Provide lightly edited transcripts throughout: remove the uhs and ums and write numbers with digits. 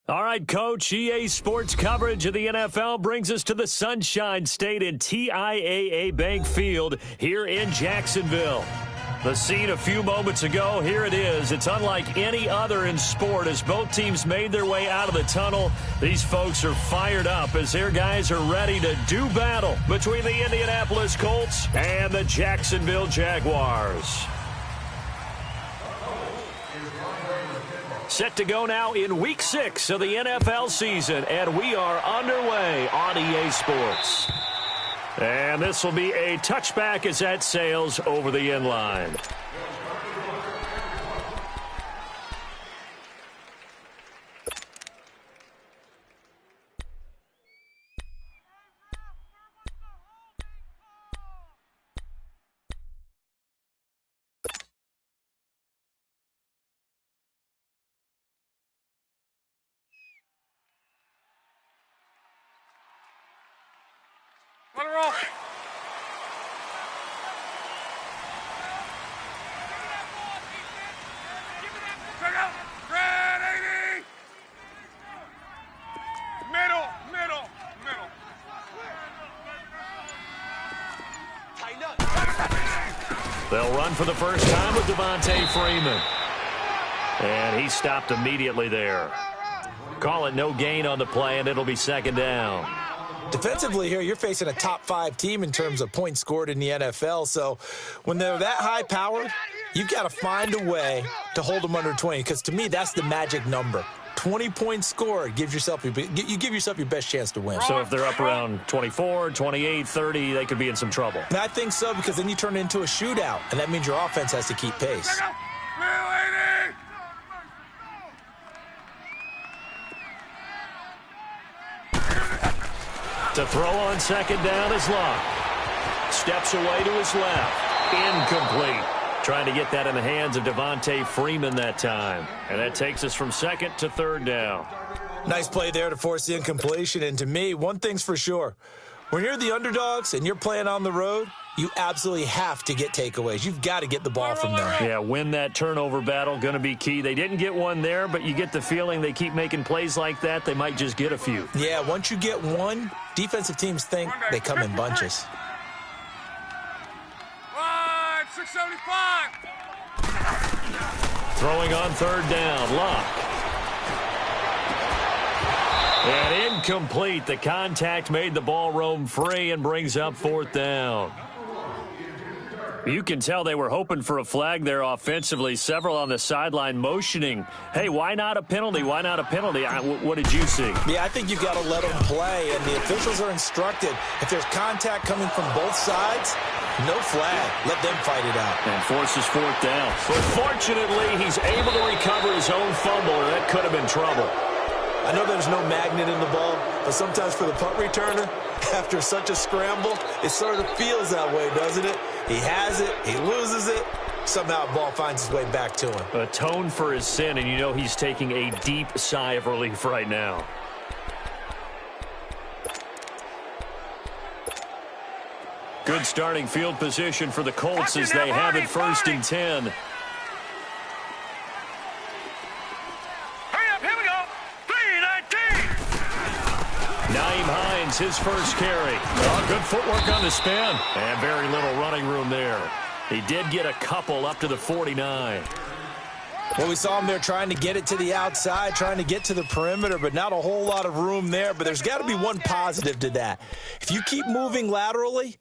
All right, Coach, EA Sports coverage of the NFL brings us to the Sunshine State in TIAA Bank Field here in Jacksonville. The scene a few moments ago, here it is. It's unlike any other in sport as both teams made their way out of the tunnel. These folks are fired up as their guys are ready to do battle between the Indianapolis Colts and the Jacksonville Jaguars. Set to go now in Week 6 of the NFL season, and we are underway on EA Sports. And this will be a touchback as that sails over the end line. Let it roll. Check out. Red 80. Middle. Tighten up. They'll run for the first time with Devontae Freeman. And he stopped immediately there. Call it no gain on the play, and it'll be second down. Defensively here, you're facing a top-5 team in terms of points scored in the NFL. So when they're that high-powered, you've got to find a way to hold them under 20. Because to me, that's the magic number. 20 points scored, you give yourself your best chance to win. So if they're up around 24, 28, 30, they could be in some trouble. And I think so, because then you turn it into a shootout, and that means your offense has to keep pace. To throw on second down is Luck. Steps away to his left. Incomplete. Trying to get that in the hands of Devontae Freeman that time. And that takes us from second to third down. Nice play there to force the incompletion. And to me, one thing's for sure. When you're the underdogs and you're playing on the road, you absolutely have to get takeaways. You've got to get the ball from there. Yeah, win that turnover battle, going to be key. They didn't get one there, but you get the feeling they keep making plays like that, they might just get a few. Yeah, once you get one, defensive teams think they come in bunches. 675. Throwing on third down, Luck. And incomplete. The contact made the ball roam free and brings up fourth down. You can tell they were hoping for a flag there offensively. Several on the sideline motioning, hey, why not a penalty? Why not a penalty? What did you see? Yeah, I think you've got to let them play, and the officials are instructed. If there's contact coming from both sides, no flag. Let them fight it out. And forces fourth down. But fortunately, he's able to recover his own fumble, or that could have been trouble. I know there's no magnet in the ball, but sometimes for the punt returner, after such a scramble, it sort of feels that way, doesn't it? He has it, he loses it, somehow the ball finds its way back to him. Atone for his sin, and you know he's taking a deep sigh of relief right now. Good starting field position for the Colts as they have it first and 10. His first carry. Oh, good footwork on the spin. And very little running room there. He did get a couple up to the 49. Well, we saw him there trying to get it to the outside, trying to get to the perimeter, but not a whole lot of room there. But there's got to be one positive to that. If you keep moving laterally,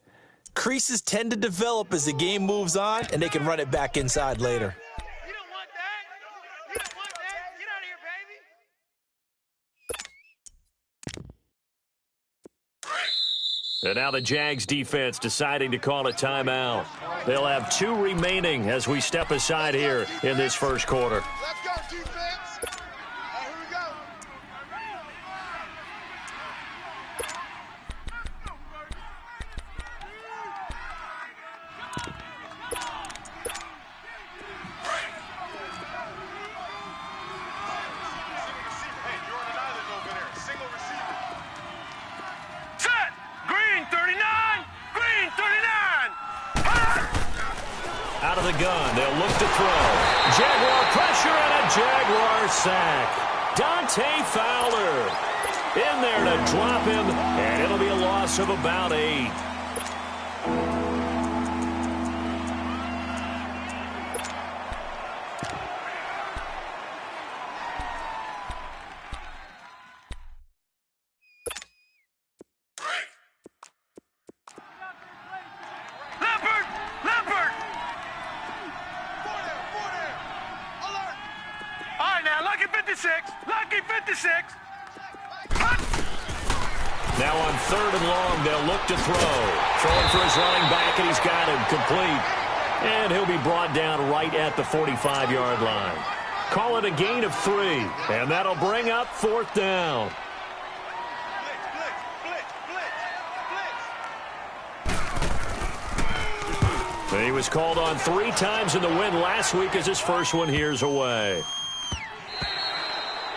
creases tend to develop as the game moves on, and they can run it back inside later. And now the Jags defense deciding to call a timeout. They'll have 2 remaining as we step aside here in this first quarter. Let's go, defense. All right, here we go. Hey, you're on an island over there. Single receiver. Set. Green 39. Green 39. Out of the gun, they'll look to throw. Jaguar pressure and a Jaguar sack. Dante Fowler in there to drop him, and it'll be a loss of about 8. Lucky 56. Now on 3rd and long, they'll look to throw. Throwing for his running back, and he's got him complete. And he'll be brought down right at the 45-yard line. Call it a gain of 3, and that'll bring up 4th down. He was called on 3 times in the win last week as his first one here's away.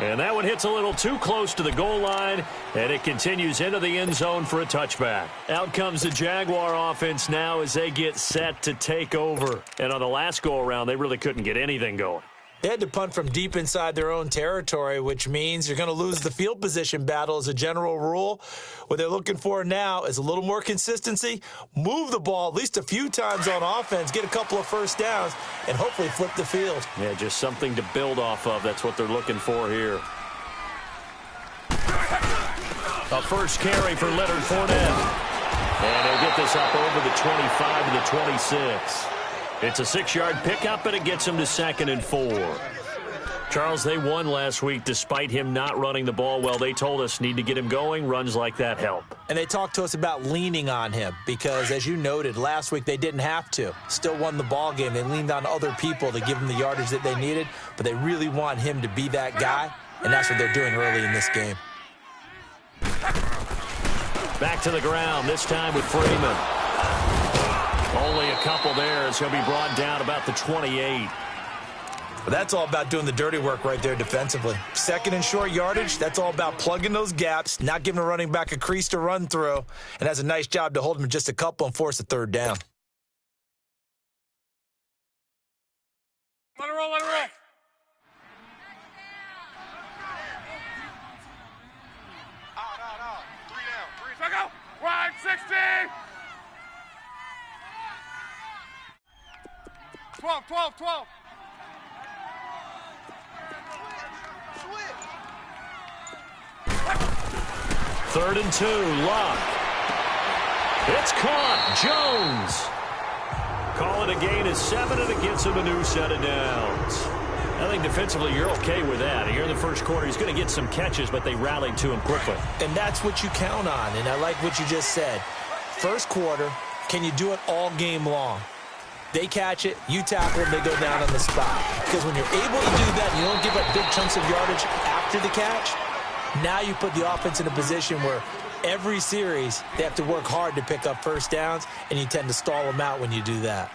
And that one hits a little too close to the goal line, and it continues into the end zone for a touchback. Out comes the Jaguar offense now as they get set to take over. And on the last go-around, they really couldn't get anything going. They had to punt from deep inside their own territory, which means you're going to lose the field position battle as a general rule. What they're looking for now is a little more consistency, move the ball at least a few times on offense, get a couple of first downs, and hopefully flip the field. Yeah, just something to build off of. That's what they're looking for here. A first carry for Leonard Fournette. And he'll get this up over the 25 to the 26. It's a 6-yard pickup, and it gets him to 2nd and 4. Charles, they won last week despite him not running the ball well. They told us need to get him going. Runs like that help. And they talked to us about leaning on him because, as you noted, last week they didn't have to. Still won the ball game. They leaned on other people to give them the yardage that they needed, but they really want him to be that guy, and that's what they're doing early in this game. Back to the ground, this time with Freeman. Only a couple there as he'll be brought down about the 28. But that's all about doing the dirty work right there defensively. 2nd and short yardage, that's all about plugging those gaps, not giving a running back a crease to run through, and has a nice job to hold him just a couple and force a 3rd down. Let it roll, let it roll. Out. 3 down. 3. Go. Wide 60. 12. 3rd and 2, Luck. It's caught. Jones. Call it a gain of 7, and it gets him a new set of downs. I think defensively you're okay with that. Here in the first quarter, he's going to get some catches, but they rallied to him quickly. And that's what you count on, and I like what you just said. First quarter, can you do it all game long? They catch it, you tackle them, they go down on the spot. Because when you're able to do that and you don't give up big chunks of yardage after the catch, now you put the offense in a position where every series they have to work hard to pick up first downs, and you tend to stall them out when you do that.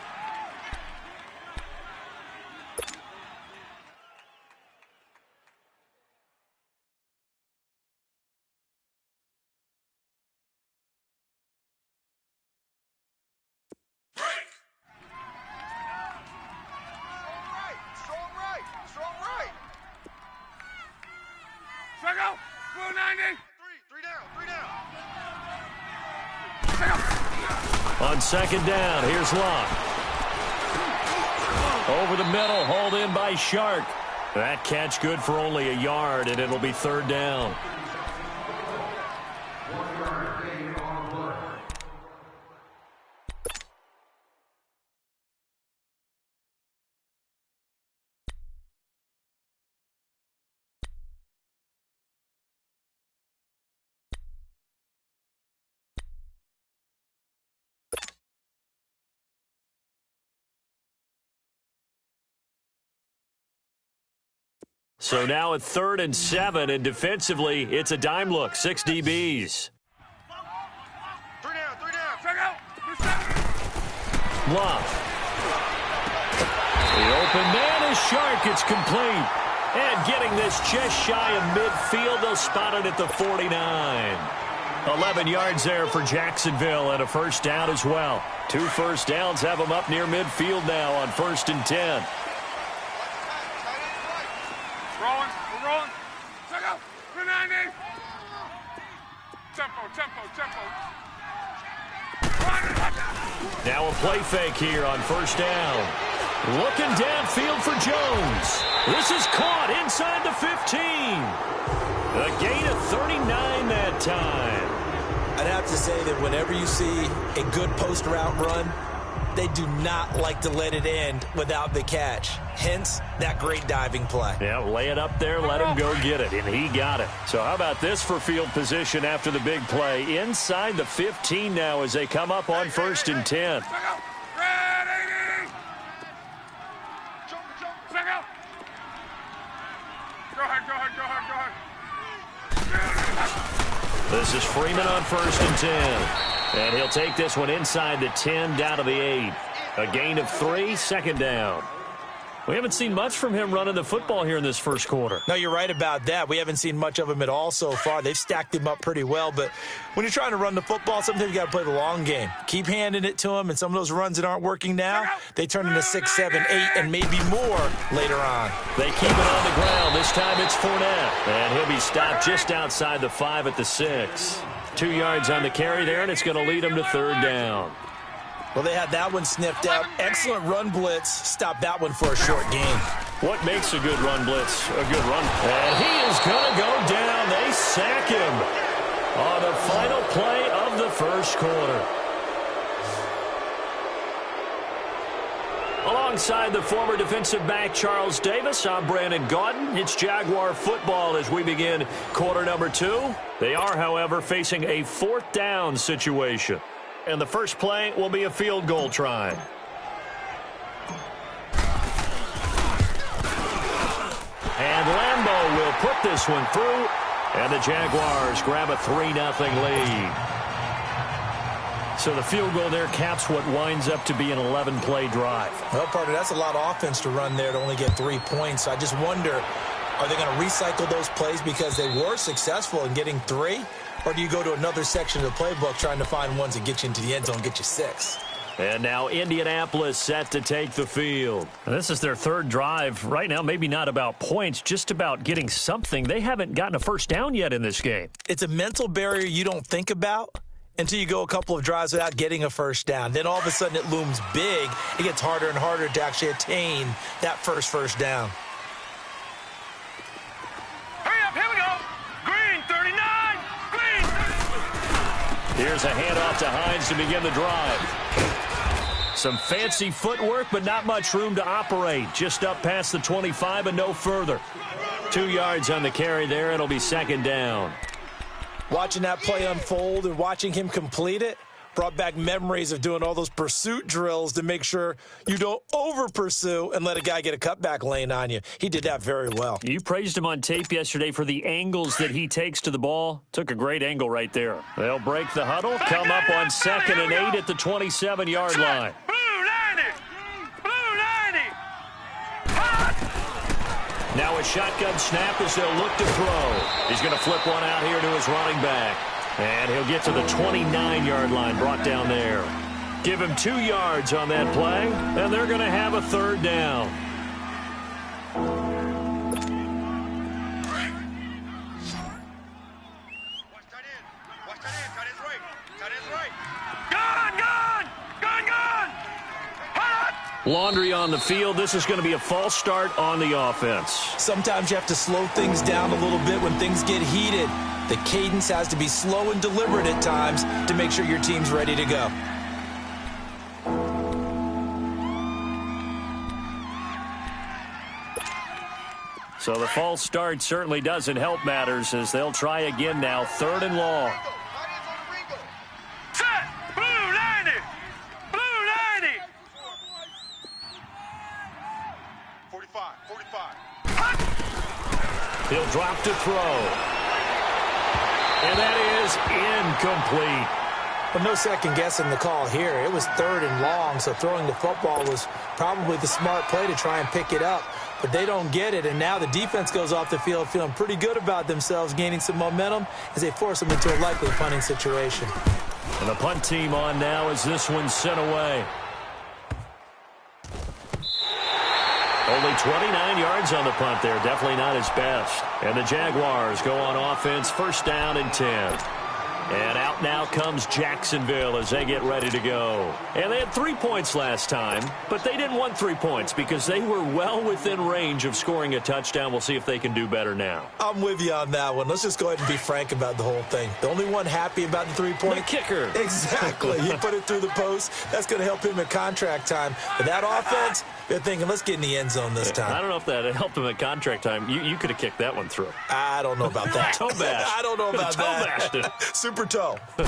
On 2nd down, here's Luck. Over the middle, hauled in by Shark. That catch good for only a yard, and it'll be 3rd down. So now at 3rd and 7, and defensively, it's a dime look. 6 DBs. 3 down. Check out. Love. The open man is Shark. It's complete. And getting this just shy of midfield, they'll spot it at the 49. 11 yards there for Jacksonville, and a first down as well. 2 first downs have them up near midfield now on 1st and 10. We're rolling. tempo. Now a play fake here on first down. Looking downfield for Jones. This is caught inside the 15. A gain of 39 that time. I'd have to say that whenever you see a good post route run, they do not like to let it end without the catch. Hence, that great diving play. Yeah, lay it up there, let him go get it, and he got it. So how about this for field position after the big play? Inside the 15 now as they come up on 1st and 10. This is Freeman on 1st and 10. And he'll take this one inside the 10 down to the 8. A gain of 3, second down. We haven't seen much from him running the football here in this first quarter. No, you're right about that. We haven't seen much of him at all so far. They've stacked him up pretty well, but when you're trying to run the football, sometimes you got to play the long game. Keep handing it to him, and some of those runs that aren't working now, they turn into 6, 7, 8, and maybe more later on. They keep it on the ground. This time it's Fournette, and he'll be stopped just outside the 5 at the 6. 2 yards on the carry there, and it's going to lead him to 3rd down. Well, they had that one sniffed out. Excellent run blitz. Stop that one for a short gain. What makes a good run blitz a good run? And he is going to go down. They sack him on the final play of the first quarter. Alongside the former defensive back Charles Davis, I'm Brandon Gaudin. It's Jaguar football as we begin quarter number 2. They are, however, facing a 4th down situation. And the first play will be a field goal try. And Lambeau will put this one through. And the Jaguars grab a 3-0 lead. So the field goal there caps what winds up to be an 11-play drive. Well, partner, that's a lot of offense to run there to only get 3 points. I just wonder, are they going to recycle those plays because they were successful in getting 3? Or do you go to another section of the playbook trying to find ones that get you into the end zone and get you 6? And now Indianapolis set to take the field. And this is their 3rd drive. Right now, maybe not about points, just about getting something. They haven't gotten a first down yet in this game. It's a mental barrier you don't think about until you go a couple of drives without getting a first down. Then all of a sudden it looms big. It gets harder and harder to actually attain that first down. Here's a handoff to Hines to begin the drive. Some fancy footwork, but not much room to operate. Just up past the 25 and no further. 2 yards on the carry there. It'll be 2nd down. Watching that play unfold and watching him complete it brought back memories of doing all those pursuit drills to make sure you don't over-pursue and let a guy get a cutback lane on you. He did that very well. You praised him on tape yesterday for the angles that he takes to the ball. Took a great angle right there. They'll break the huddle, come up on 2nd and 8 at the 27-yard line. Now a shotgun snap as they'll look to throw. He's going to flip one out here to his running back. And he'll get to the 29-yard line, brought down there. Give him 2 yards on that play, and they're going to have a 3rd down. Laundry on the field. This is going to be a false start on the offense. Sometimes you have to slow things down a little bit when things get heated. The cadence has to be slow and deliberate at times to make sure your team's ready to go. So the false start certainly doesn't help matters as they'll try again now. 3rd and long. He'll drop to throw. And that is incomplete. But no second guessing the call here. It was 3rd and long, so throwing the football was probably the smart play to try and pick it up. But they don't get it, and now the defense goes off the field feeling pretty good about themselves, gaining some momentum as they force them into a likely punting situation. And the punt team on now as this one's sent away. Only 29 yards on the punt there. Definitely not his best. And the Jaguars go on offense, 1st down and 10. And out now comes Jacksonville as they get ready to go. And they had 3 points last time, but they didn't want 3 points because they were well within range of scoring a touchdown. We'll see if they can do better now. I'm with you on that one. Let's just go ahead and be frank about the whole thing. The only one happy about the 3-point? The kicker. Exactly. He put it through the post. That's going to help him at contract time. But that offense, they're thinking, let's get in the end zone this time. I don't know if that helped him at contract time. You could have kicked that one through. I don't know about that. Toe bash. I don't know about that. Toe bashed it. Super toe. The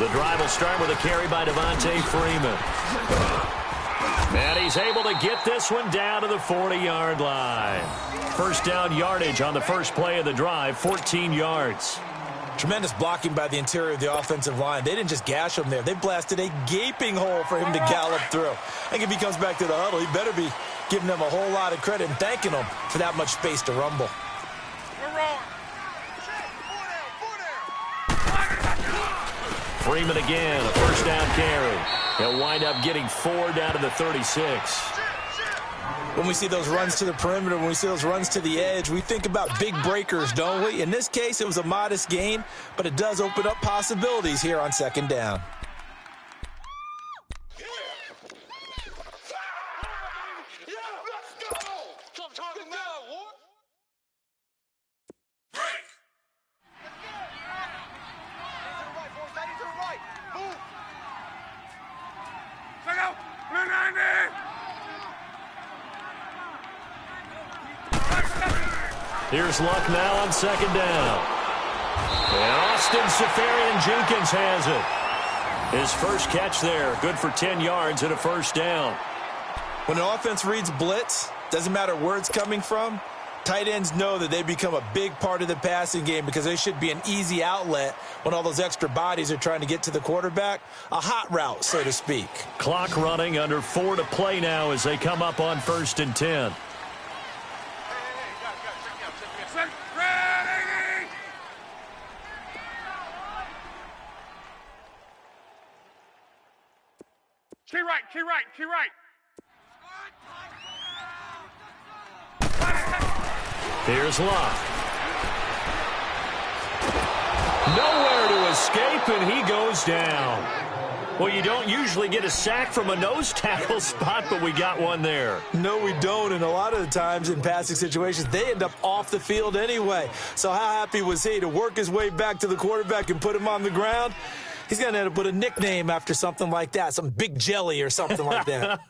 drive will start with a carry by Devontae Freeman. And he's able to get this one down to the 40-yard line. First down yardage on the first play of the drive, 14 yards. Tremendous blocking by the interior of the offensive line. They didn't just gash him there. They blasted a gaping hole for him to gallop through. I think if he comes back to the huddle, he better be giving them a whole lot of credit and thanking them for that much space to rumble. Freeman again, a first down carry. He'll wind up getting 4 down to the 36. When we see those runs to the perimeter, when we see those runs to the edge, we think about big breakers, don't we? In this case, it was a modest gain, but it does open up possibilities here on second down. Here's Luck now on second down. And Austin Seferian-Jenkins has it. His first catch there, good for 10 yards and a first down. When an offense reads blitz, doesn't matter where it's coming from, tight ends know that they become a big part of the passing game because they should be an easy outlet when all those extra bodies are trying to get to the quarterback. A hot route, so to speak. Clock running, under 4 to play now as they come up on 1st and 10. Key right. Here's Luck. Nowhere to escape, and he goes down. Well, you don't usually get a sack from a nose tackle spot, but we got one there. No, we don't, and a lot of the times in passing situations, they end up off the field anyway. So how happy was he to work his way back to the quarterback and put him on the ground? He's going to end up with a nickname after something like that, some Big Jelly or something like that.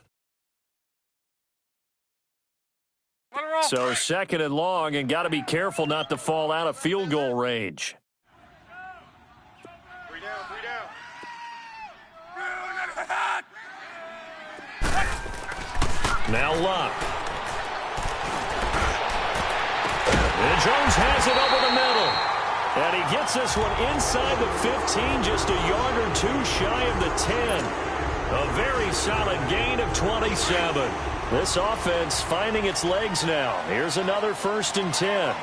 So 2nd and long, and got to be careful not to fall out of field goal range. 3 down. Now Luck. And Jones has it over the middle. And he gets this one inside the 15, just a yard or 2 shy of the 10. A very solid gain of 27. This offense finding its legs now. Here's another 1st and 10.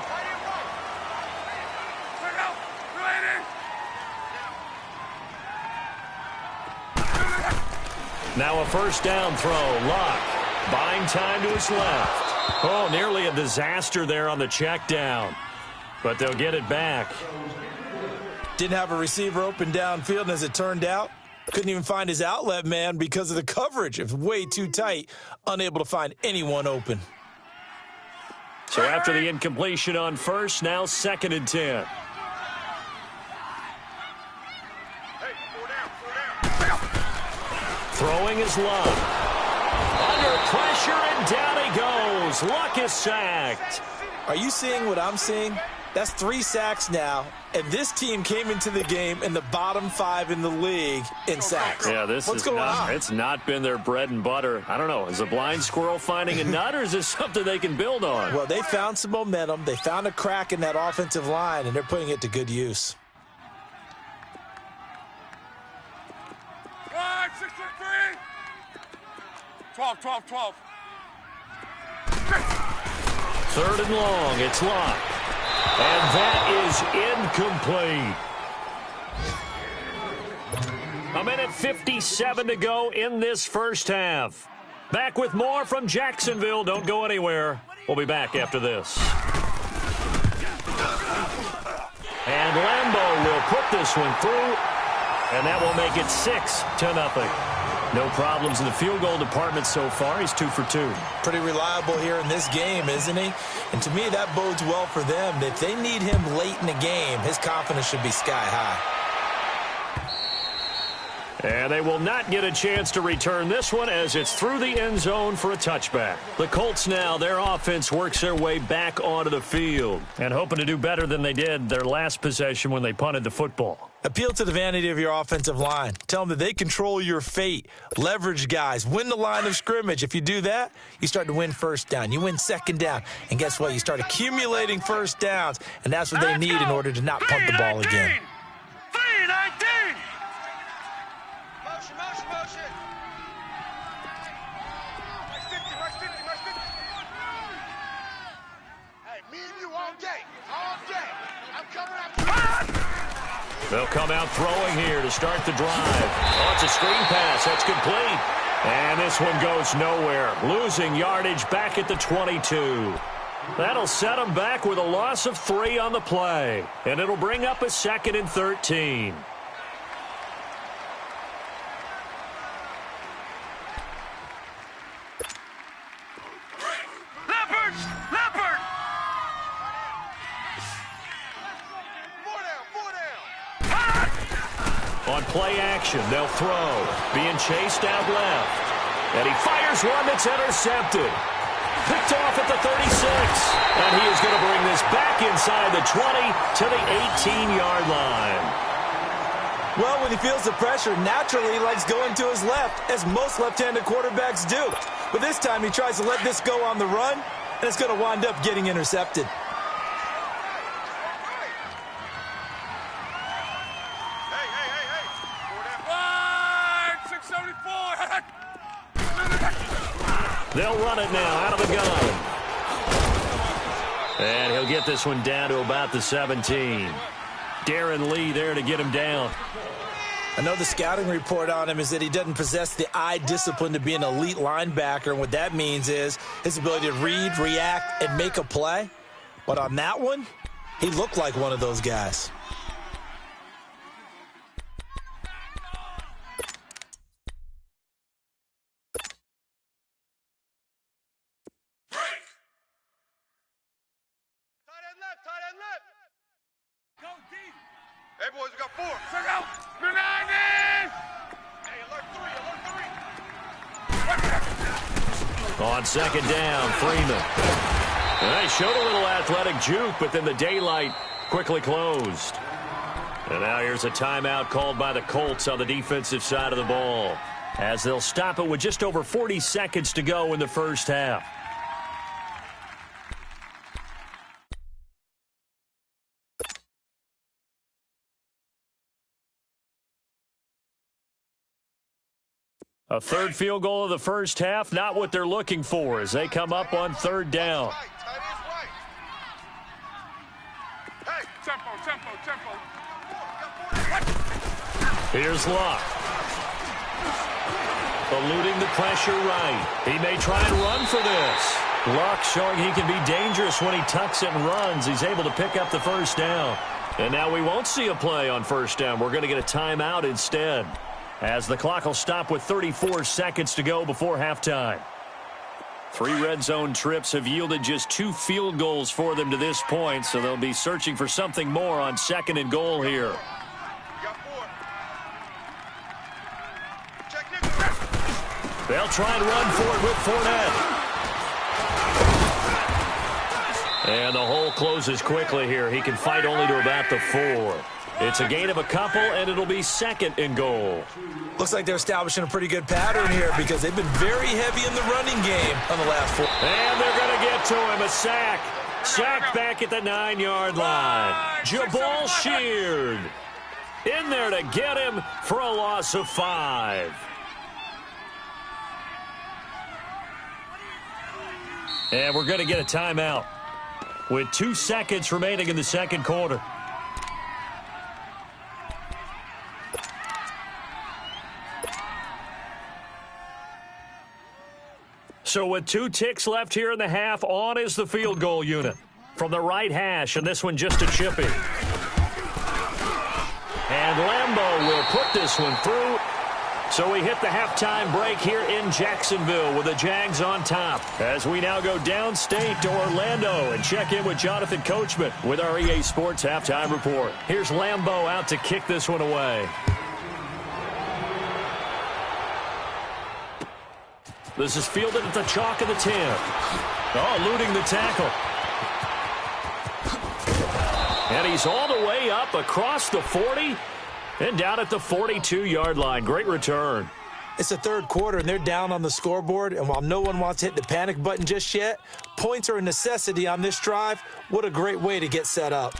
Now a first down throw. Luck buying time to his left. Oh, nearly a disaster there on the check down. But they'll get it back. Didn't have a receiver open downfield, and as it turned out, couldn't even find his outlet man because of the coverage. It was way too tight, unable to find anyone open. So after the incompletion on first, now 2nd and 10. Throwing is Luck. Under pressure, and down he goes. Luck is sacked. Are you seeing what I'm seeing? That's 3 sacks now, and this team came into the game in the bottom 5 in the league in sacks. Yeah, What's going on? It's not been their bread and butter. I don't know. Is a blind squirrel finding a nut, or is this something they can build on? Well, they found some momentum. They found a crack in that offensive line, and they're putting it to good use. 5, 6, 3. 12. 3rd and long. It's Luck. And that is incomplete. A minute 57 to go in this first half. Back with more from Jacksonville. Don't go anywhere. We'll be back after this. And Lambeau put this one through, and that will make it 6-0. No problems in the field goal department so far. He's 2 for 2. Pretty reliable here in this game, isn't he? And to me, that bodes well for them. If they need him late in the game, his confidence should be sky high. And they will not get a chance to return this one as it's through the end zone for a touchback. The Colts now, their offense works their way back onto the field and hoping to do better than they did their last possession when they punted the football. Appeal to the vanity of your offensive line. Tell them that they control your fate. Leverage guys. Win the line of scrimmage. If you do that, you start to win first down. You win second down. And guess what? You start accumulating first downs, and that's what they need in order to not punt the ball again. 3-19. Motion. Rush 50. Hey, me and you all day. I'm coming after you. They'll come out throwing here to start the drive. Oh, it's a screen pass. That's complete. And this one goes nowhere. Losing yardage back at the 22. That'll set them back with a loss of 3 on the play. And it'll bring up a 2nd and 13. Leopard! On play action, they'll throw. Being chased out left. And he fires one that's intercepted. Picked off at the 36. And he is going to bring this back inside the 20 to the 18-yard line. Well, when he feels the pressure, naturally he likes going to his left, as most left-handed quarterbacks do. But this time he tries to let this go on the run, and it's going to wind up getting intercepted. They'll run it now out of the gun. And he'll get this one down to about the 17. Darren Lee there to get him down. I know the scouting report on him is that he doesn't possess the eye discipline to be an elite linebacker. And what that means is his ability to read, react, and make a play. But on that one, he looked like one of those guys. Hey, boys, we got 4. Check out. Hey, alert 3. On second down, Freeman. And they showed a little athletic juke, but then the daylight quickly closed. And now here's a timeout called by the Colts on the defensive side of the ball, as they'll stop it with just over 40 seconds to go in the first half. A third field goal of the first half, not what they're looking for as they come up on third down. Hey, tempo. Here's Luck. Eluding the pressure right. He may try and run for this. Luck showing he can be dangerous when he tucks it and runs. He's able to pick up the first down. And now we won't see a play on first down. We're going to get a timeout instead, as the clock will stop with 34 seconds to go before halftime. 3 red zone trips have yielded just 2 field goals for them to this point, so they'll be searching for something more on 2nd and goal here. They'll try and run for it with Fournette. And the hole closes quickly here. He can fight only to about the 4. It's a gain of a couple, and it'll be 2nd and goal. Looks like they're establishing a pretty good pattern here because they've been very heavy in the running game on the last 4. And they're going to get to him. A sack. Sack back at the 9-yard line. Jabal Sheard in there to get him for a loss of 5. And we're going to get a timeout with 2 seconds remaining in the second quarter. So with 2 ticks left here in the half, on is the field goal unit from the right hash, and this one just a chippy. And Lambeau will put this one through. So we hit the halftime break here in Jacksonville with the Jags on top. As we now go downstate to Orlando and check in with Jonathan Coachman with our EA Sports halftime report. Here's Lambeau out to kick this one away. This is fielded at the chalk of the 10. Oh, eluding the tackle. And he's all the way up across the 40 and down at the 42-yard line. Great return. It's the third quarter, and they're down on the scoreboard. And while no one wants to hit the panic button just yet, points are a necessity on this drive. What a great way to get set up.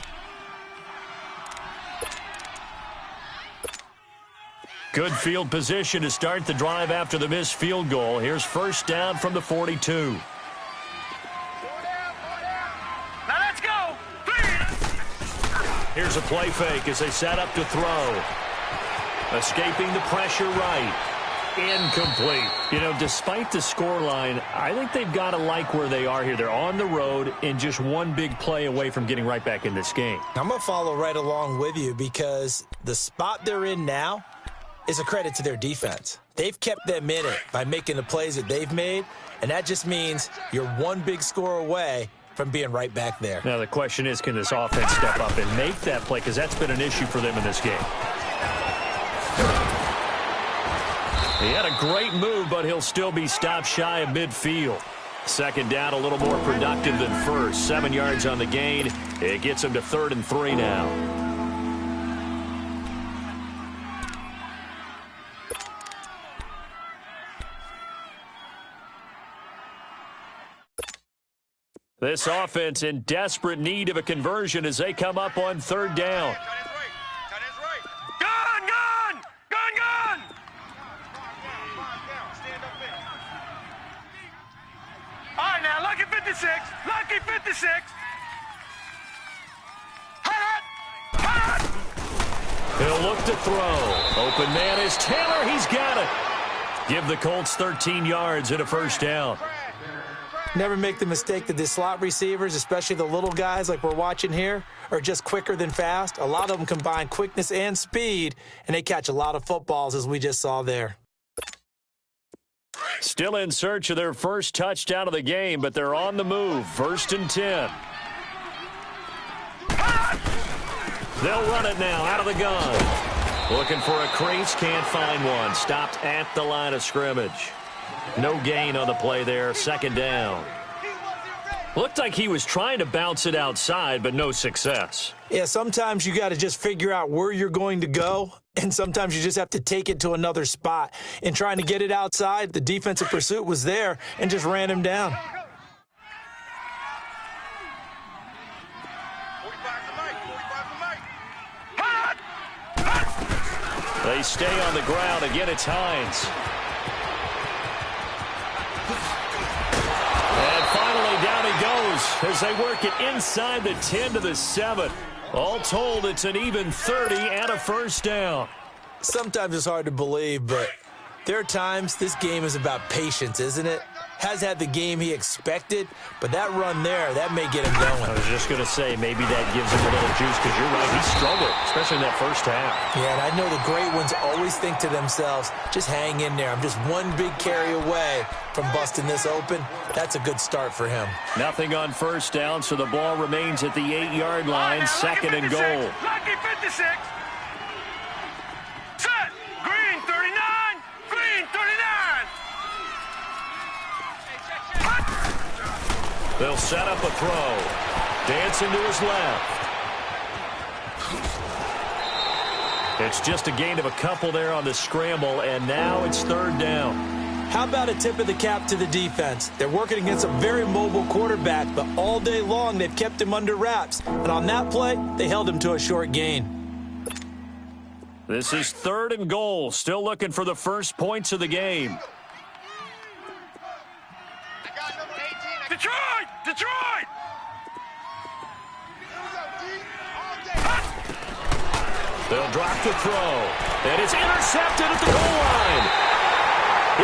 Good field position to start the drive after the missed field goal. Here's first down from the 42. Now let's go. Here's a play fake as they set up to throw. Escaping the pressure right. Incomplete. You know, despite the scoreline, I think they've got to like where they are here. They're on the road and just one big play away from getting right back in this game. I'm going to follow right along with you because the spot they're in now is a credit to their defense. They've kept them in it by making the plays that they've made, and that just means you're one big score away from being right back there. Now the question is, can this offense step up and make that play? Because that's been an issue for them in this game. He had a great move, but he'll still be stopped shy of midfield. Second down, a little more productive than first. 7 yards on the gain. It gets him to 3rd and 3 now. This offense in desperate need of a conversion as they come up on 3rd down. Gun, gun! Gun, gun! All right, now, lucky 56. Lucky 56. Hot! Hot! He'll look to throw. Open man is Taylor. He's got it. Give the Colts 13 yards and a first down. Never make the mistake that the slot receivers, especially the little guys like we're watching here, are just quicker than fast. A lot of them combine quickness and speed, and they catch a lot of footballs, as we just saw there. Still in search of their first touchdown of the game, but they're on the move. 1st and 10. They'll run it now out of the gun. Looking for a crease, can't find one. Stopped at the line of scrimmage. No gain on the play there. 2nd down. Looked like he was trying to bounce it outside, but no success. Yeah, sometimes you got to just figure out where you're going to go, and sometimes you just have to take it to another spot. In trying to get it outside, the defensive pursuit was there and just ran him down. They stay on the ground. Again, it's Hines. And finally, down he goes as they work it inside the 10 to the 7. All told, it's an even 30 and a first down. Sometimes it's hard to believe, but there are times this game is about patience, isn't it? Has had the game he expected, but that run there, that may get him going. I was just going to say, maybe that gives him a little juice, because you're right, he struggled, especially in that first half. Yeah, and I know the great ones always think to themselves, just hang in there. I'm just one big carry away from busting this open. That's a good start for him. Nothing on first down, so the ball remains at the 8-yard line, 2nd and goal. Lucky 56. Set. Green 39. Green 39. They'll set up a throw. Dancing to his left. It's just a gain of a couple there on the scramble, and now it's 3rd down. How about a tip of the cap to the defense? They're working against a very mobile quarterback, but all day long they've kept him under wraps. And on that play, they held him to a short gain. This is 3rd and goal. Still looking for the first points of the game. Detroit! Detroit! They'll drop the throw. And it's intercepted at the goal line.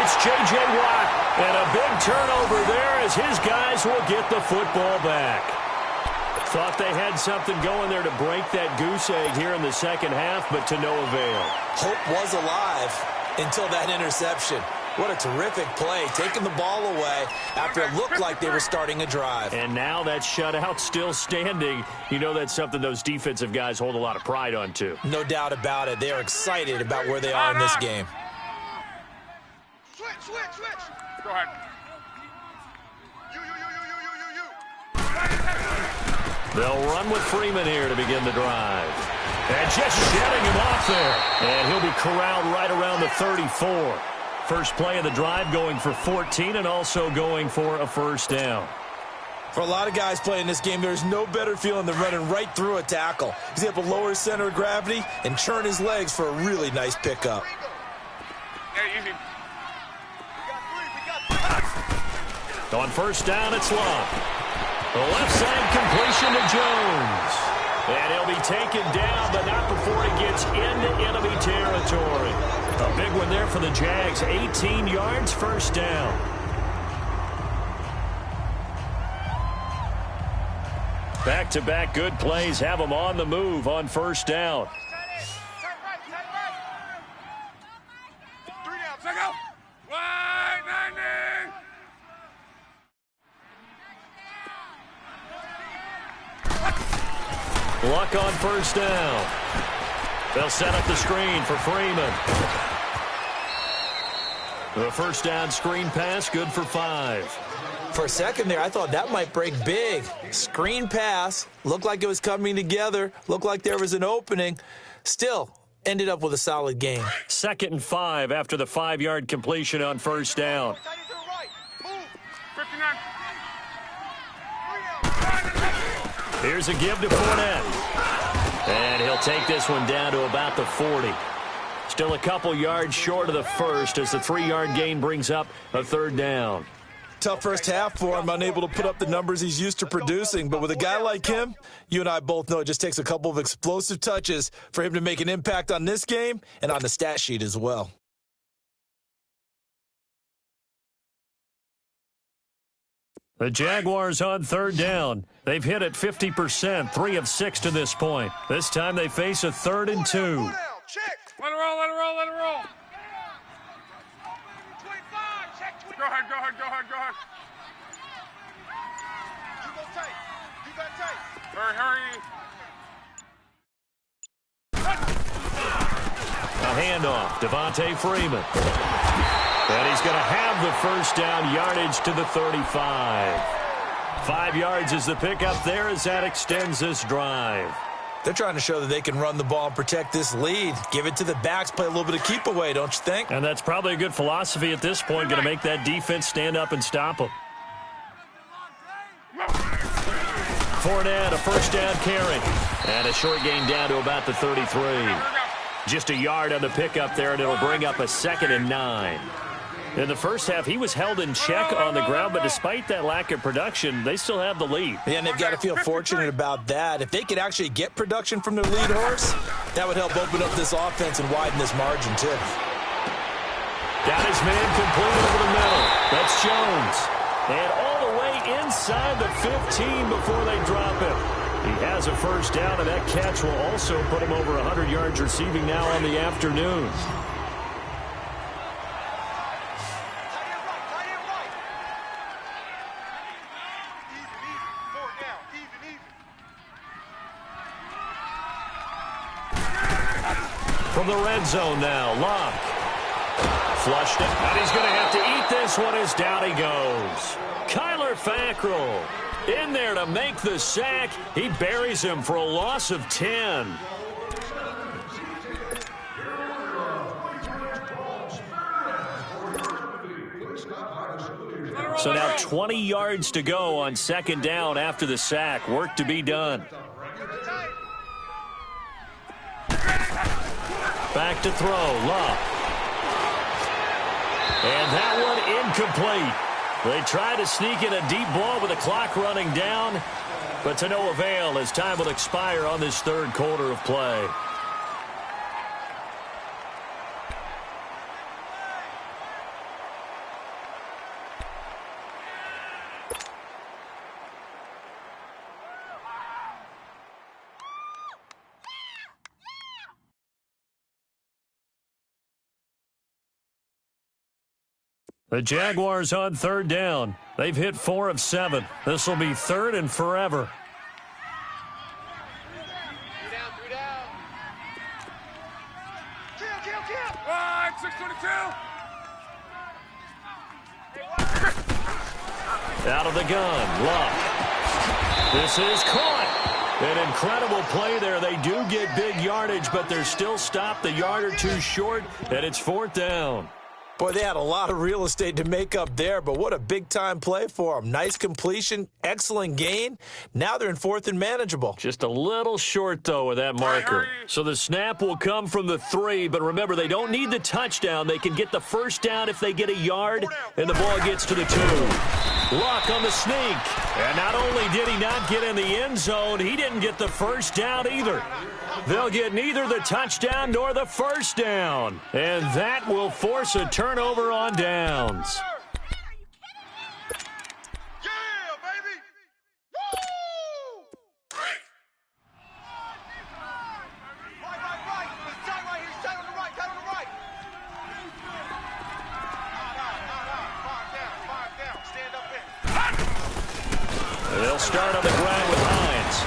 It's J.J. Watt. And a big turnover there as his guys will get the football back. Thought they had something going there to break that goose egg here in the second half, but to no avail. Hope was alive until that interception. What a terrific play, taking the ball away after it looked like they were starting a drive. And now that shutout still standing. You know that's something those defensive guys hold a lot of pride on, too. No doubt about it. They are excited about where they are in this game. Switch. Go ahead. They'll run with Freeman here to begin the drive. And just shedding him off there. And he'll be corralled right around the 34. First play of the drive going for 14 and also going for a first down. For a lot of guys playing this game, there's no better feeling than running right through a tackle. He's able to lower his center of gravity and churn his legs for a really nice pickup. Yeah, easy. On first down, it's Love. The left side completion to Jones. And he'll be taken down, but not before he gets into enemy territory. A big one there for the Jags. 18 yards, first down. Back-to-back good plays have them on the move on first down. 3 down, check out. Wide 90. Luck on first down. They'll set up the screen for Freeman. The first down screen pass, good for 5. For a second there, I thought that might break big. Screen pass, looked like it was coming together, looked like there was an opening. Still, ended up with a solid game. 2nd and 5 after the 5-yard completion on first down. 59. Here's a give to Fournette. And he'll take this one down to about the 40. Still a couple yards short of the first as the 3-yard gain brings up a third down. Tough first half for him, unable to put up the numbers he's used to producing. But with a guy like him, you and I both know it just takes a couple of explosive touches for him to make an impact on this game and on the stat sheet as well. The Jaguars on third down. They've hit it 50%, 3 of 6 to this point. This time they face a 3rd and 2. Let it roll. Go ahead. You got tight. Hurry. A handoff, Devontae Freeman. And he's going to have the first down, yardage to the 35. 5 yards is the pickup there as that extends this drive. They're trying to show that they can run the ball and protect this lead. Give it to the backs, play a little bit of keep away, don't you think? And that's probably a good philosophy at this point, going to make that defense stand up and stop them. Fournette, a first down carry. And a short gain down to about the 33. Just a yard on the pickup there, and it'll bring up a 2nd and 9. In the first half, he was held in check on the ground, but despite that lack of production, they still have the lead. Yeah, and they've got to feel fortunate about that. If they could actually get production from their lead horse, that would help open up this offense and widen this margin, too. Got his man complete over the middle. That's Jones. And all the way inside the 15 before they drop him. He has a first down, and that catch will also put him over 100 yards receiving now on the afternoon. From the red zone now, Locke. Flushed it, and he's going to have to eat this one as down he goes. Kyler Fackrell in there to make the sack. He buries him for a loss of 10. So now 20 yards to go on 2nd down after the sack. Work to be done. Back to throw, Love. And that one incomplete. They try to sneak in a deep ball with the clock running down, but to no avail as time will expire on this 3rd quarter of play. The Jaguars on third down. They've hit 4 of 7. This will be third and forever. 3 down, 3 down. Kill. Wide, 622. Out of the gun, Luck. This is caught. An incredible play there. They do get big yardage, but they're still stopped a yard or two short, and it's 4th down. Boy, they had a lot of real estate to make up there, but what a big-time play for them. Nice completion, excellent gain. Now they're in 4th and manageable. Just a little short, though, with that marker. So the snap will come from the 3, but remember, they don't need the touchdown. They can get the first down if they get a yard, and the ball gets to the 2. Luck on the sneak. And not only did he not get in the end zone, he didn't get the first down either. They'll get neither the touchdown nor the first down. And that will force a turnover on downs. Yeah, baby. Woo! Right. He's tight right here. He's tight on the right. Tight on the right. 5 down. Stand up in. They'll start on the ground with Hines.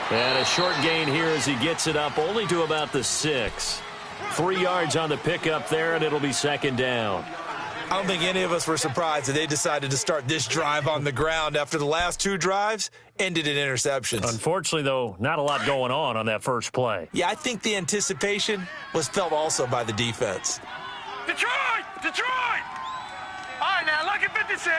And a short gain here as he gets it up only to about the 6. 3 yards on the pickup there, and it'll be 2nd down. I don't think any of us were surprised that they decided to start this drive on the ground after the last 2 drives ended in interceptions. Unfortunately, though, not a lot going on that first play. Yeah, I think the anticipation was felt also by the defense. Detroit! All right, now, Lucky 56.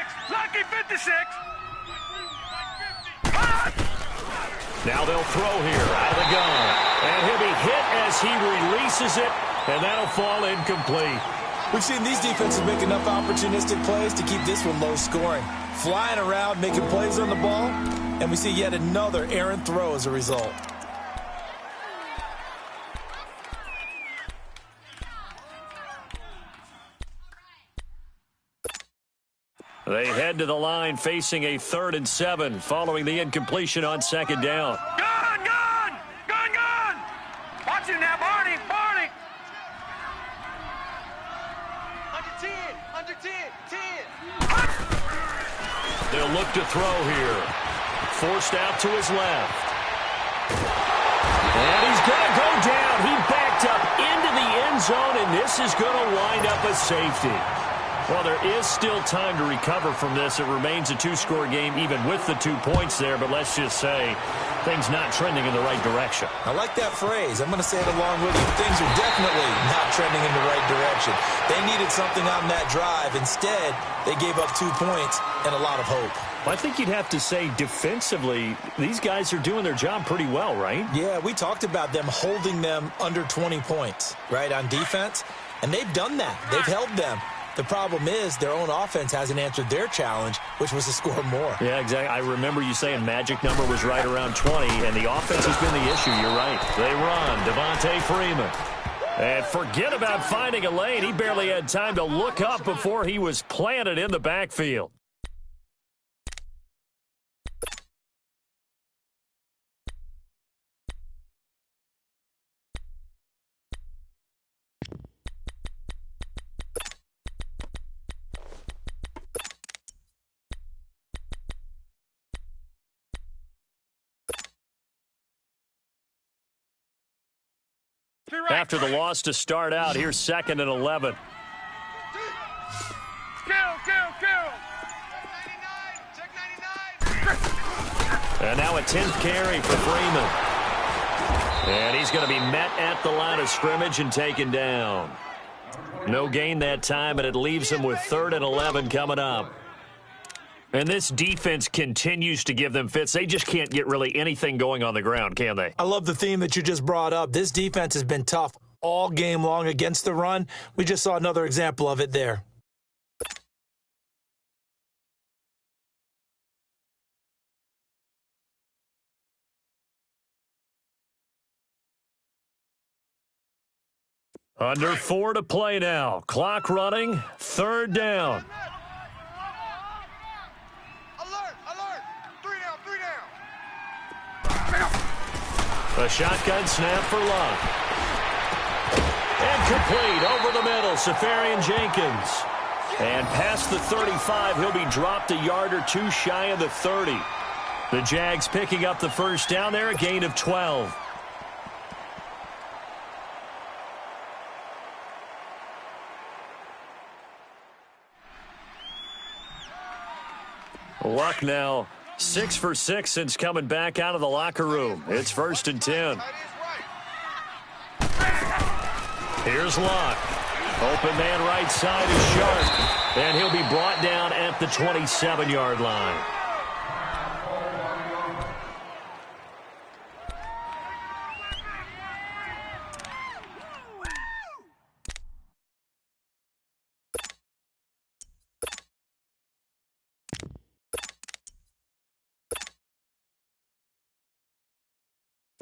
Now they'll throw here out of the gun. And he'll be hit as he releases it, and that'll fall incomplete. We've seen these defenses make enough opportunistic plays to keep this one low scoring. Flying around, making plays on the ball, and we see yet another errant throw as a result. They head to the line facing a 3rd and 7 following the incompletion on 2nd down. Gun! Watch him now, Barney! Under 10! 10! They'll look to throw here. Forced out to his left. And he's going to go down. He backed up into the end zone, and this is going to wind up a safety. Well, there is still time to recover from this. It remains a 2-score game even with the 2 points there, but let's just say things not trending in the right direction. I like that phrase. I'm going to say it along with you. Things are definitely not trending in the right direction. They needed something on that drive. Instead, they gave up 2 points and a lot of hope. Well, I think you'd have to say defensively, these guys are doing their job pretty well, right? Yeah, we talked about them holding them under 20 points, right, on defense, and they've done that. They've held them. The problem is their own offense hasn't answered their challenge, which was to score more. Yeah, exactly. I remember you saying magic number was right around 20, and the offense has been the issue. You're right. They run. Devontae Freeman. And forget about finding a lane. He barely had time to look up before he was planted in the backfield. After the loss to start out, here's 2nd and 11. And now a 10th carry for Freeman. And he's going to be met at the line of scrimmage and taken down. No gain that time, and it leaves him with 3rd and 11 coming up. And this defense continues to give them fits. They just can't get really anything going on the ground, can they? I love the theme that you just brought up. This defense has been tough all game long against the run. We just saw another example of it there. Under 4 to play now. Clock running. 3rd down. A shotgun snap for Luck. And complete over the middle. Safarian Jenkins. And past the 35, he'll be dropped a yard or two shy of the 30. The Jags picking up the first down there, a gain of 12. Luck now 6 for 6 since coming back out of the locker room. It's 1st and 10. Here's Luck. Open man right side is Sharp. And he'll be brought down at the 27-yard line.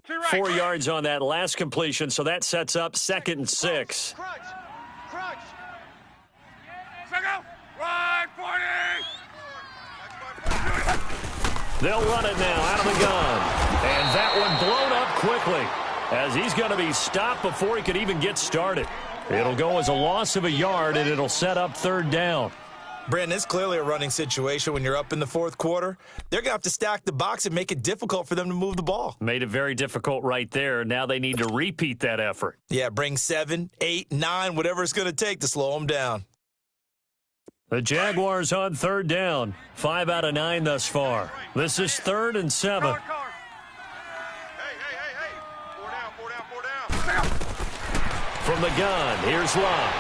Right. 4 yards on that last completion, so that sets up 2nd and 6. Crunch. Second. Right, 40. They'll run it now out of the gun. And that one blown up quickly as he's going to be stopped before he could even get started. It'll go as a loss of a yard, and it'll set up 3rd down. Brandon, it's clearly a running situation when you're up in the 4th quarter. They're going to have to stack the box and make it difficult for them to move the ball. Made it very difficult right there. Now they need to repeat that effort. Yeah, bring 7, 8, 9, whatever it's going to take to slow them down. The Jaguars on 3rd down. 5 out of 9 thus far. This is 3rd and 7. Hey. 4 down. From the gun, here's Luck.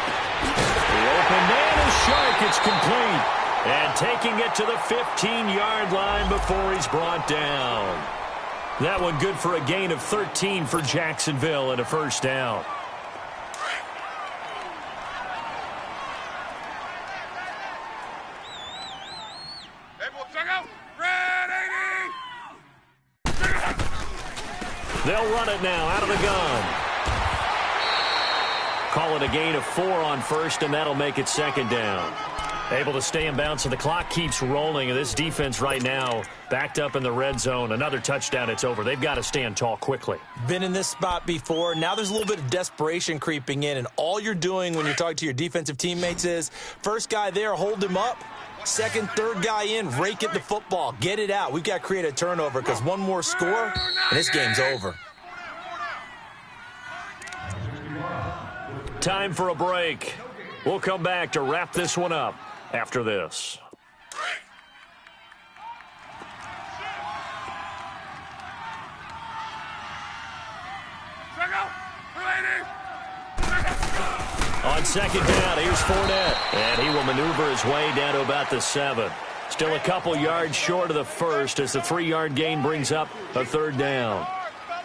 The open man is Shark. It's complete. And taking it to the 15-yard line before he's brought down. That one good for a gain of 13 for Jacksonville and a 1st down. They'll run it now out of the gun. Call it a gain of 4 on 1st, and that'll make it 2nd down. Able to stay in bounds, so the clock keeps rolling, and this defense right now backed up in the red zone. Another touchdown, it's over. They've got to stand tall quickly. Been in this spot before. Now there's a little bit of desperation creeping in, and all you're doing when you're talking to your defensive teammates is, first guy there, hold him up. Second, third guy in, rake at the football. Get it out. We've got to create a turnover because one more score, and this game's over. Time for a break. We'll come back to wrap this one up after this. On 2nd down, here's Fournette. And he will maneuver his way down to about the 7. Still a couple yards short of the 1st as the 3-yard gain brings up a 3rd down.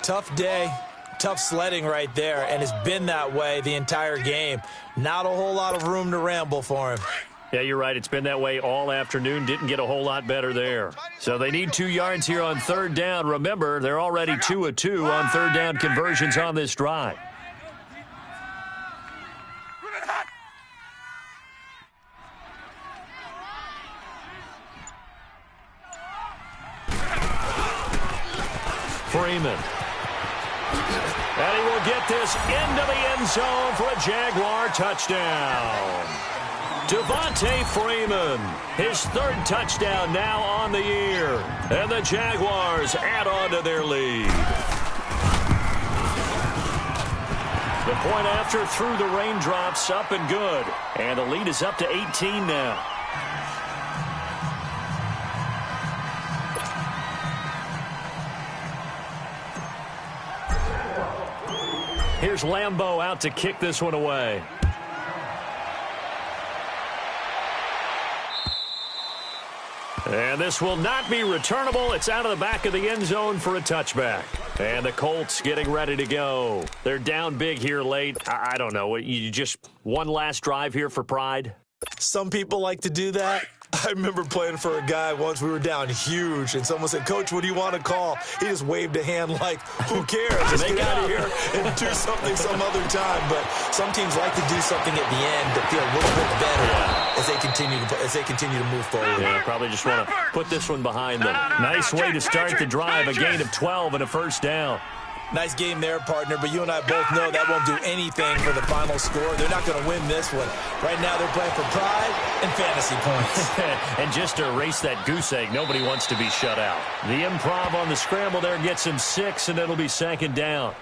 Tough day. Tough sledding right there, and it's been that way the entire game. Not a whole lot of room to ramble for him. Yeah, you're right. It's been that way all afternoon. Didn't get a whole lot better there. So they need 2 yards here on 3rd down. Remember, they're already 2 of 2 on 3rd down conversions on this drive. Freeman. And he will get this into the end zone for a Jaguar touchdown. Devontae Freeman, his 3rd touchdown now on the year. And the Jaguars add on to their lead. The point after through the raindrops, up and good. And the lead is up to 18 now. Here's Lambeau out to kick this one away. And this will not be returnable. It's out of the back of the end zone for a touchback. And the Colts getting ready to go. They're down big here late. I don't know. You just one last drive here for pride? Some people like to do that. I remember playing for a guy once. We were down huge, and someone said, "Coach, what do you want to call?" He just waved a hand like, who cares? Just get out of here and do something some other time. But some teams like to do something at the end to feel a little bit better as they continue to move forward. Yeah, probably just want to put this one behind them. Nice way to start the drive, a gain of 12 and a 1st down. Nice game there, partner, but you and I both know that won't do anything for the final score. They're not going to win this one. Right now they're playing for pride and fantasy points. And just to erase that goose egg, nobody wants to be shut out. The improv on the scramble there gets him 6, and it'll be second down.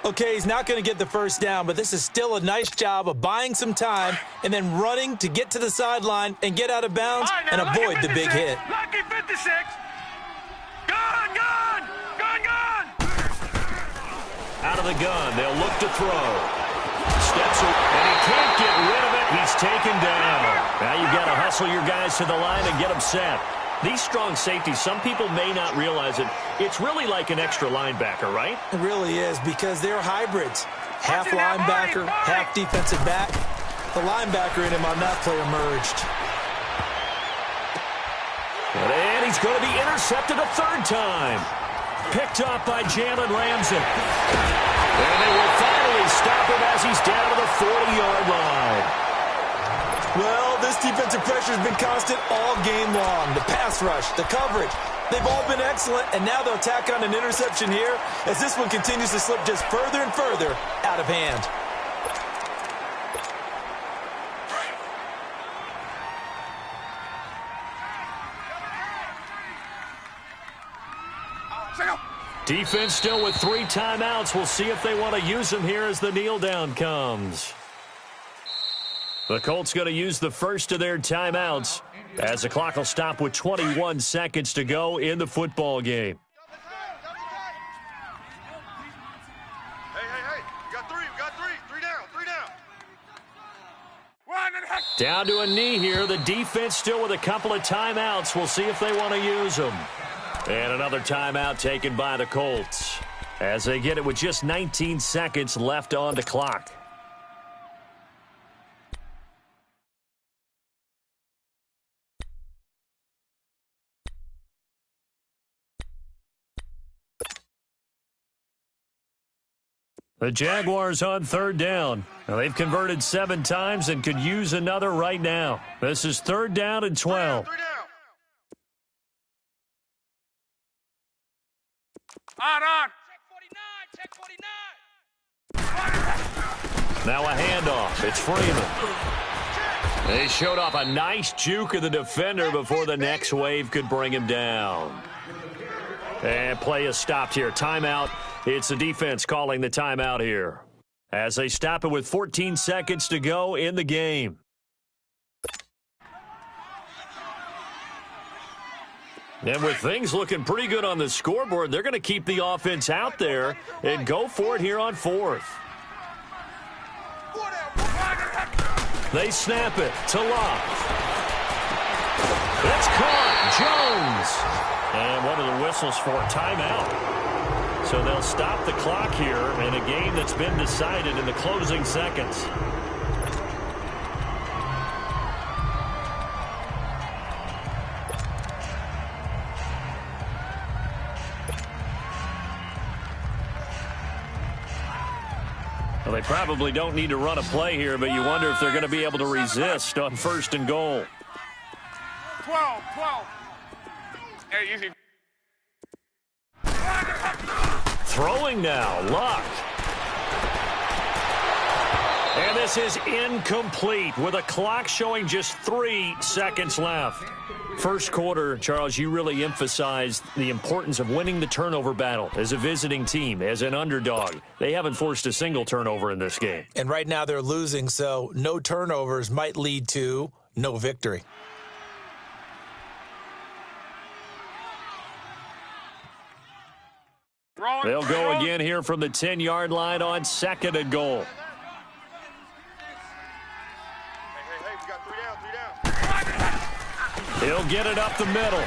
Okay, he's not going to get the first down, but this is still a nice job of buying some time and then running to get to the sideline and get out of bounds and avoid the big hit. Lucky 56. Gun. Out of the gun, they'll look to throw. Steps up, and he can't get rid of it. He's taken down. Now you've got to hustle your guys to the line and get them set. These strong safeties, some people may not realize it. It's really like an extra linebacker, right? It really is, because they're hybrids. Half linebacker, half defensive back. The linebacker in him on that play emerged. And he's going to be intercepted a third time. Picked up by Jalen Ramsey. And they will finally stop him as he's down to the 40-yard line. Well, this defensive pressure has been constant all game long. The pass rush, the coverage, they've all been excellent, and now they'll tack on an interception here as this one continues to slip just further and further out of hand. Defense still with 3 timeouts. We'll see if they want to use them here as the kneel down comes. The Colts going to use the first of their timeouts as the clock will stop with 21 seconds to go in the football game. Hey. We got 3 down. Down to a knee here. The defense still with a couple of timeouts. We'll see if they want to use them. And another timeout taken by the Colts as they get it with just 19 seconds left on the clock. The Jaguars on third down. Now they've converted 7 times and could use another right now. This is third down and 12. 3 down. On. Check 49. Now a handoff. It's Freeman. They showed off a nice juke of the defender before the next wave could bring him down. And play is stopped here. Timeout. It's the defense calling the timeout here as they stop it with 14 seconds to go in the game. And with things looking pretty good on the scoreboard, they're going to keep the offense out there and go for it here on 4th. They snap it to Locke. That's caught. Jones. And one of the whistles for a timeout. So they'll stop the clock here in a game that's been decided in the closing seconds. Well, they probably don't need to run a play here, but you wonder if they're going to be able to resist on 1st and goal. 12. Hey, easy. Throwing now, Luck. And this is incomplete with a clock showing just 3 seconds left. First quarter, Charles, you really emphasized the importance of winning the turnover battle as a visiting team, as an underdog. They haven't forced a single turnover in this game. And right now they're losing, so no turnovers might lead to no victory. They'll go again here from the 10-yard line on 2nd and goal. Hey, we got 3 down. He'll get it up the middle.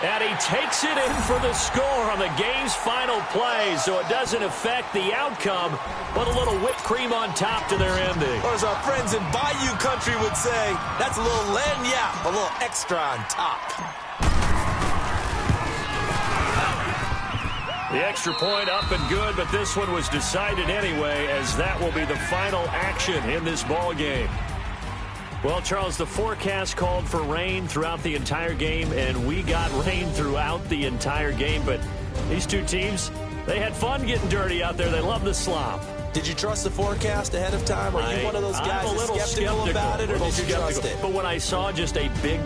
And he takes it in for the score on the game's final play, so it doesn't affect the outcome, but a little whipped cream on top to their ending. Or as our friends in Bayou Country would say, that's a little lagniappe, a little extra on top. The extra point up and good, but this one was decided anyway, as that will be the final action in this ball game. Well, Charles, the forecast called for rain throughout the entire game, and we got rain throughout the entire game, but These two teams, they had fun getting dirty out there. They love the slop. Did you trust the forecast ahead of time? Are you one of those guys I'm a little skeptical about it, or did you trust it? But when I saw just a big